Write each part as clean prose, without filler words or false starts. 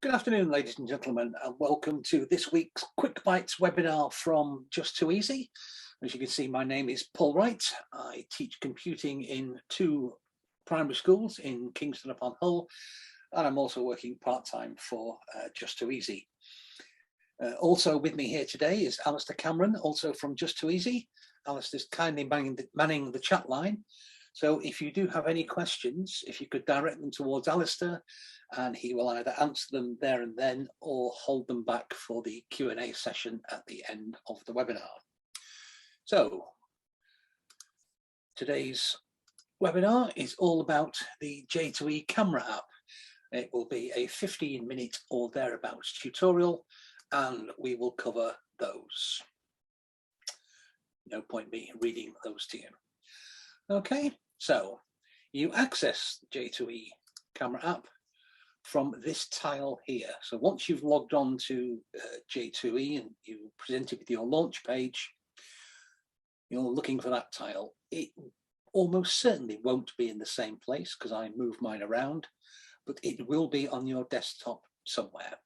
Good afternoon, ladies and gentlemen, and welcome to this week's Quick Bites webinar from Just2easy. As you can see, my name is Paul Wright. I teach computing in 2 primary schools in Kingston upon Hull, and I'm also working part-time for Just2easy. Also with me here today is Alistair Cameron, also from Just2easy. Alistair's kindly manning the chat line. So if you do have any questions, if you could direct them towards Alistair, and he will either answer them there and then or hold them back for the Q&A session at the end of the webinar. So today's webinar is all about the J2E camera app. It will be a 15-minute or thereabouts tutorial, and we will cover those. No point me reading those to you. Okay, so you access the J2E camera app from this tile here. So once you've logged on to J2E and you presented with your launch page, you're looking for that tile. It almost certainly won't be in the same place because I move mine around, but it will be on your desktop somewhere.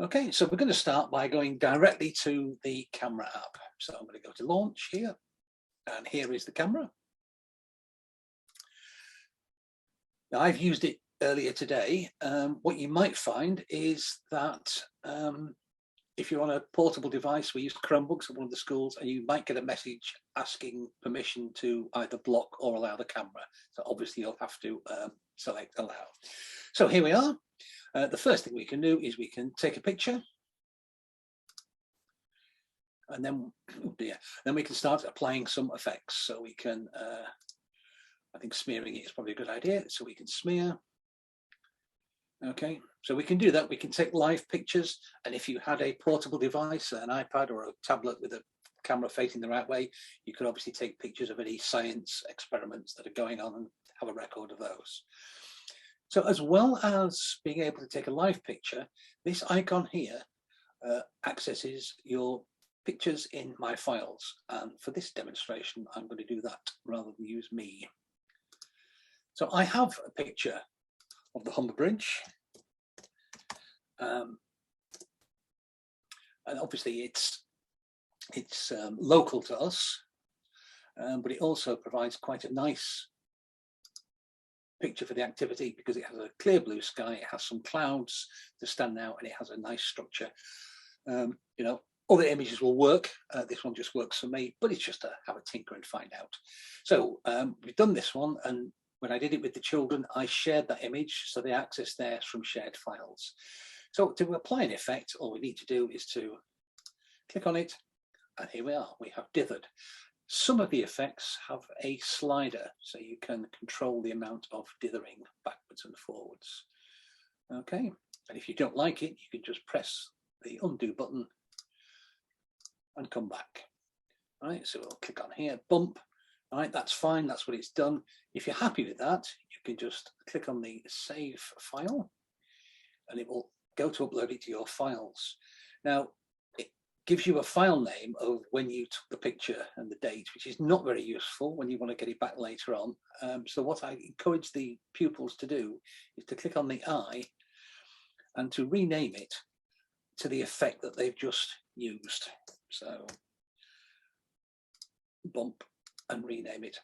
Okay, so we're going to start by going directly to the camera app. So I'm going to go to launch here, and here is the camera. Now I've used it earlier today. What you might find is that if you're on a portable device, we use Chromebooks at one of the schools, and you might get a message asking permission to either block or allow the camera. So obviously you'll have to select allow. So here we are. The first thing we can do is we can take a picture, and then, oh dear, then we can start applying some effects. So we can, I think smearing it is probably a good idea. So we can smear. Okay, so we can do that. We can take live pictures, and if you had a portable device, an iPad or a tablet with a camera facing the right way, you could obviously take pictures of any science experiments that are going on and have a record of those. So as well as being able to take a live picture, this icon here accesses your pictures in my files, and for this demonstration I'm going to do that rather than use me. So I have a picture of the Humber Bridge, and obviously it's local to us, but it also provides quite a nice picture for the activity because it has a clear blue sky, it has some clouds to stand out, and it has a nice structure. You know, other images will work. This one just works for me, but it's just to have a tinker and find out. So we've done this one, and when I did it with the children, I shared that image, so they access theirs from shared files. So to apply an effect, all we need to do is to click on it, and here we are, we have dithered. Some of the effects have a slider, so you can control the amount of dithering backwards and forwards. Okay, and if you don't like it, you can just press the undo button and come back. All right, so we'll click on here, bump. All right, that's fine, that's what it's done. If you're happy with that, you can just click on the save file, and it will go to upload it to your files. Now, it gives you a file name of when you took the picture and the date, which is not very useful when you want to get it back later on. So what I encourage the pupils to do is to click on the eye and to rename it to the effect that they've just used. So bump and rename it,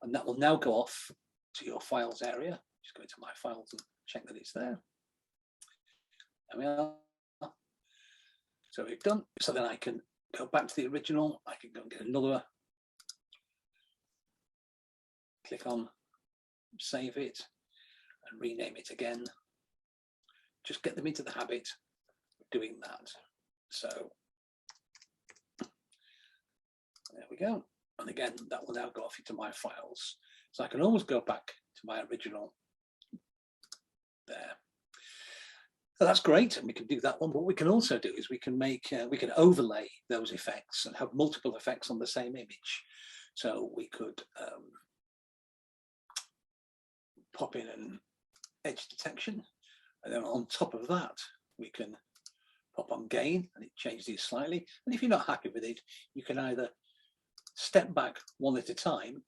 and that will now go off to your files area. Just go into my files and check that it's there. There we are. So we've done. So then I can go back to the original. I can go and get another. Click on save it and rename it again. Just get them into the habit of doing that. So there we go. And again, that will now go off into my files. So I can always go back to my original there. So that's great, and we can do that one. What we can also do is we can make, we can overlay those effects and have multiple effects on the same image. So we could pop in an edge detection, and then on top of that, we can pop on gain, and it changes it slightly. And if you're not happy with it, you can either step back one at a time,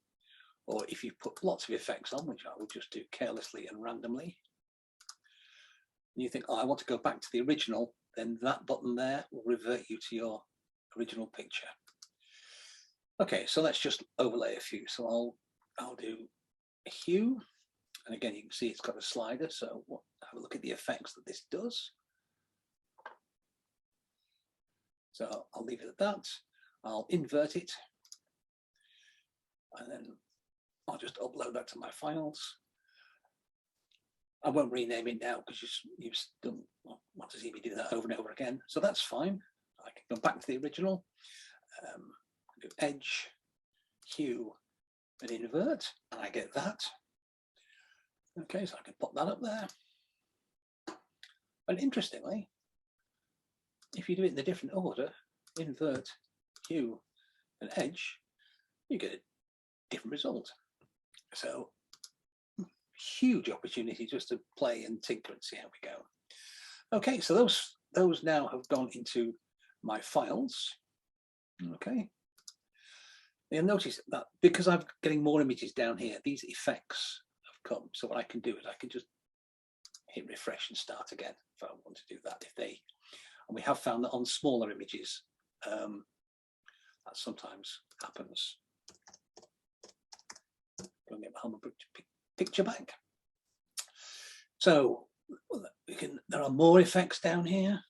or if you put lots of effects on, which I will just do carelessly and randomly, and you think, oh, I want to go back to the original, then that button there will revert you to your original picture. Okay, so let's just overlay a few. So I'll do a hue, and again you can see it's got a slider, so have a look at the effects that this does. So I'll leave it at that. I'll invert it, and then I'll just upload that to my files. I won't rename it now because you've done want to see me do that over and over again. So that's fine. I can go back to the original, do edge, hue, and invert, and I get that. Okay, so I can pop that up there. And interestingly, if you do it in the different order, invert, hue, and edge, you get a different result. So huge opportunity just to play and tinker and see how we go. Okay, so those now have gone into my files. Okay. You'll notice that because I'm getting more images down here, these effects have come. So what I can do is I can just hit refresh and start again if I want to do that. And we have found that on smaller images, that sometimes happens. Go and get my home picture back. So there are more effects down here.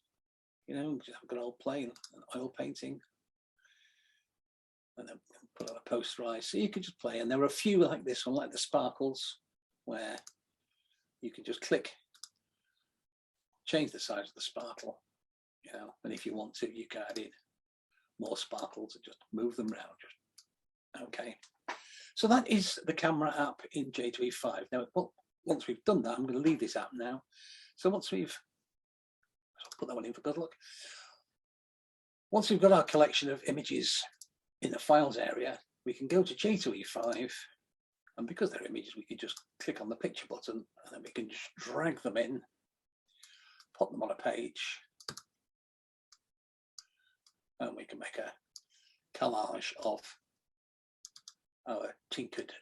You know, I've got old play and oil painting, and then put on a posterize. So you could just play, and there are a few like this one, like the sparkles, where you can just click, change the size of the sparkle, you know, and if you want to, you can add in more sparkles and just move them around. Okay, so that is the camera app in J2E5. Now, once we've done that, I'm going to leave this app now. So once we've, I'll put that one in for good luck. Once we've got our collection of images in the files area, we can go to J2E5, and because they're images, we can just click on the picture button, and then we can just drag them in, put them on a page, and we can make a collage of our tinkered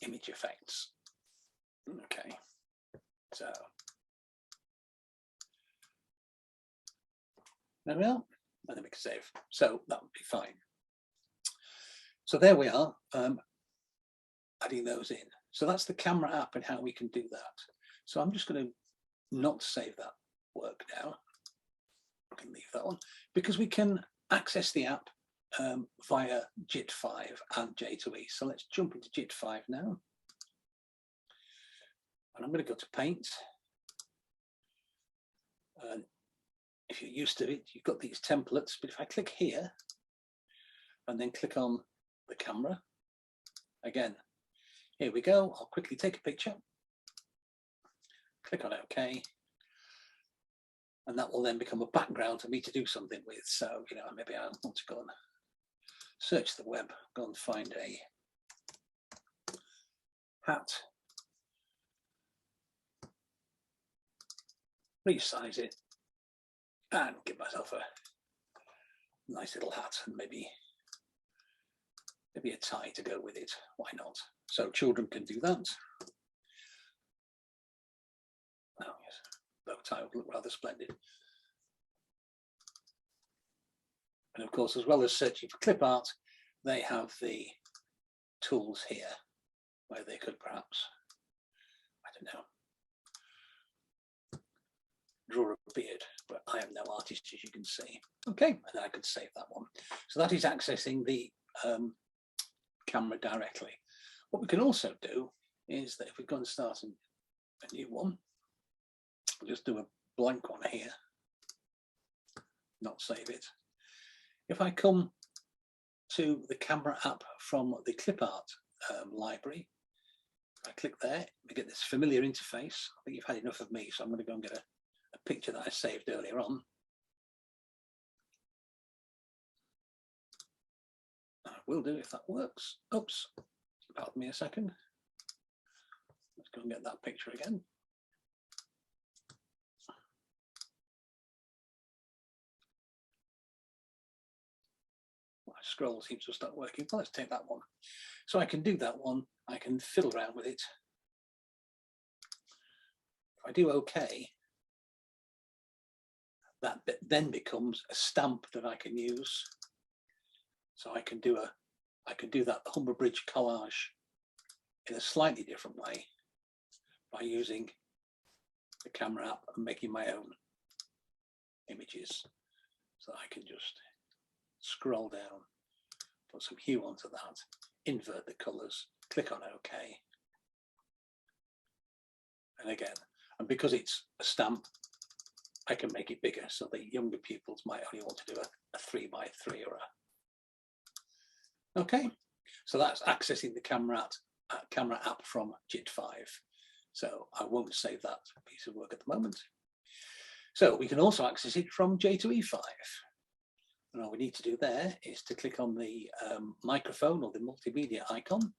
image effects. Okay, so there we are, and then we can save. So that would be fine. So there we are, adding those in. So that's the camera app and how we can do that. So I'm just going to not save that work now. I can leave that one because we can access the app via JIT5 and J2E. So let's jump into JIT5 now. And I'm going to go to Paint. And if you're used to it, you've got these templates, but if I click here and then click on the camera, again, here we go. I'll quickly take a picture, click on OK, and that will then become a background for me to do something with. So, you know, maybe I want to go and search the web, go and find a hat, resize it, and give myself a nice little hat, and maybe a tie to go with it. Why not? So children can do that. Oh yes, bow tie would look rather splendid. And of course, as well as searching for clip art, they have the tools here where they could perhaps, I don't know, draw a beard, but I am no artist, as you can see. Okay, and then I could save that one. So that is accessing the camera directly. What we can also do is that if we go and start a new one, we'll just do a blank one here, not save it. If I come to the camera app from the clip art library, I click there, we get this familiar interface. I think you've had enough of me, so I'm going to go and get a picture that I saved earlier on. I will do if that works. Oops, pardon me a second. Let's go and get that picture again. My scroll seems to start working. Well, let's take that one. So I can do that one. I can fiddle around with it. If I do OK, that then becomes a stamp that I can use. So I can do that Humber Bridge collage in a slightly different way by using the camera app and making my own images. So I can just scroll down, put some hue onto that, invert the colors, click on OK. And again, and because it's a stamp, I can make it bigger, so the younger pupils might only want to do a 3x3 or a. Okay, so that's accessing the camera app from JIT5. So I won't save that piece of work at the moment. So we can also access it from J2E5. And all we need to do there is to click on the microphone or the multimedia icon.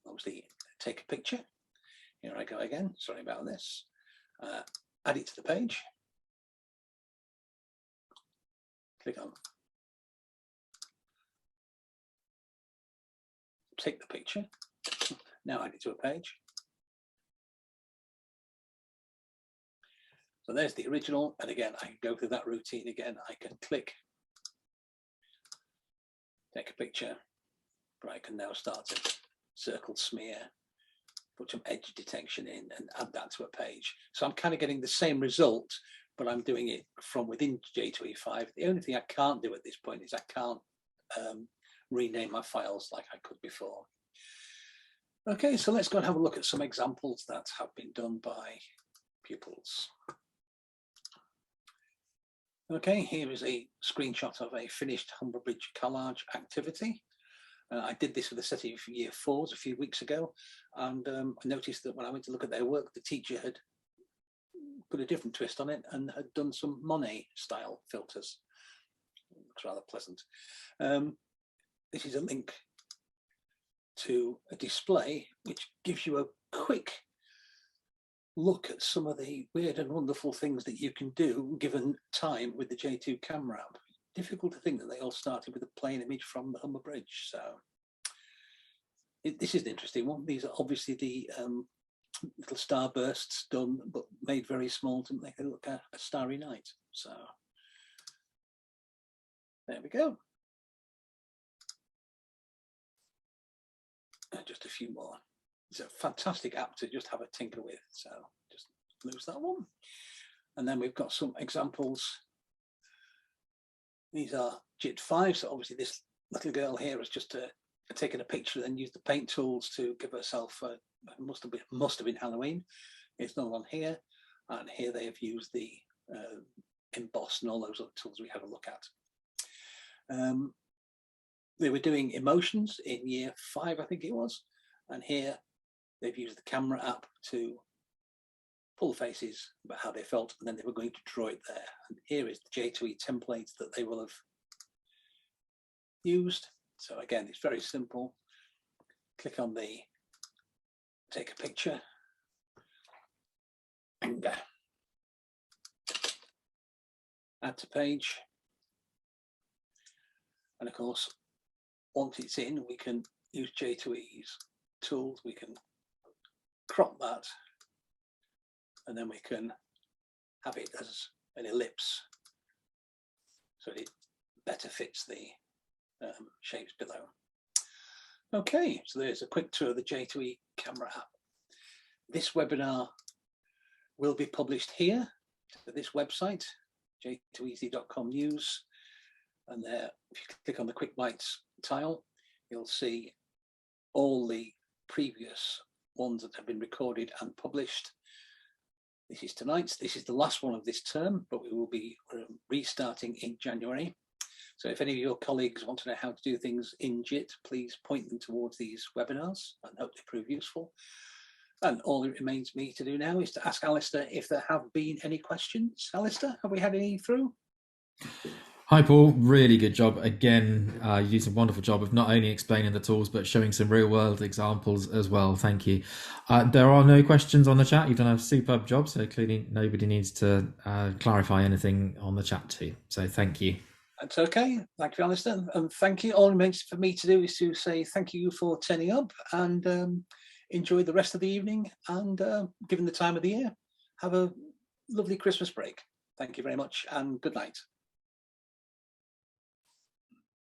Obviously, take a picture. Here I go again. Sorry about this. Add it to the page. Click on. Take the picture. Now add it to a page. So there's the original. And again, I can go through that routine again. I can click, take a picture, but I can now start to circle smear, put some edge detection in and add that to a page. So I'm kind of getting the same result, but I'm doing it from within J2E5. The only thing I can't do at this point is I can't rename my files like I could before. Okay, so let's go and have a look at some examples that have been done by pupils. Okay, here is a screenshot of a finished Humber Bridge collage activity. I did this with a set of year 4s a few weeks ago, and I noticed that when I went to look at their work, the teacher had put a different twist on it and had done some Monet style filters. It looks rather pleasant. This is a link to a display which gives you a quick look at some of the weird and wonderful things that you can do given time with the J2 camera app. Difficult to think that they all started with a plain image from the Humber Bridge. So this is an interesting one. These are obviously the little starbursts done, but made very small to make it look a starry night. So there we go. And just a few more. It's a fantastic app to just have a tinker with. So just lose that one. And then we've got some examples. These are JIT5, so obviously this little girl here has just taken a picture and used the paint tools to give herself, must have been Halloween. It's not on here. And here they have used the emboss and all those other tools we had a look at. They were doing emotions in year 5, I think it was. And here they've used the camera app to pull the faces about how they felt, and then they were going to draw it there. And here is the J2E template that they will have used. So again, it's very simple. Click on the take a picture and add to page. And of course, once it's in, we can use J2E's tools. We can crop that, and then we can have it as an ellipse so it better fits the shapes below. Okay, so there's a quick tour of the J2E camera app. This webinar will be published here to this website, j2easy.com news. And there, if you click on the quick bites tile, you'll see all the previous ones that have been recorded and published. This is tonight's. This is the last one of this term, but we will be restarting in January. So if any of your colleagues want to know how to do things in JIT, please point them towards these webinars and hope they prove useful. And all that remains me to do now is to ask Alistair if there have been any questions. Alistair, have we had any through? Hi, Paul. Really good job. Again, you did a wonderful job of not only explaining the tools, but showing some real world examples as well. Thank you. There are no questions on the chat. You've done a superb job. So clearly nobody needs to clarify anything on the chat too. So thank you. That's okay. Thank you, Alistair. And thank you. All it remains for me to do is to say thank you for turning up and enjoy the rest of the evening. And given the time of the year, have a lovely Christmas break. Thank you very much and good night.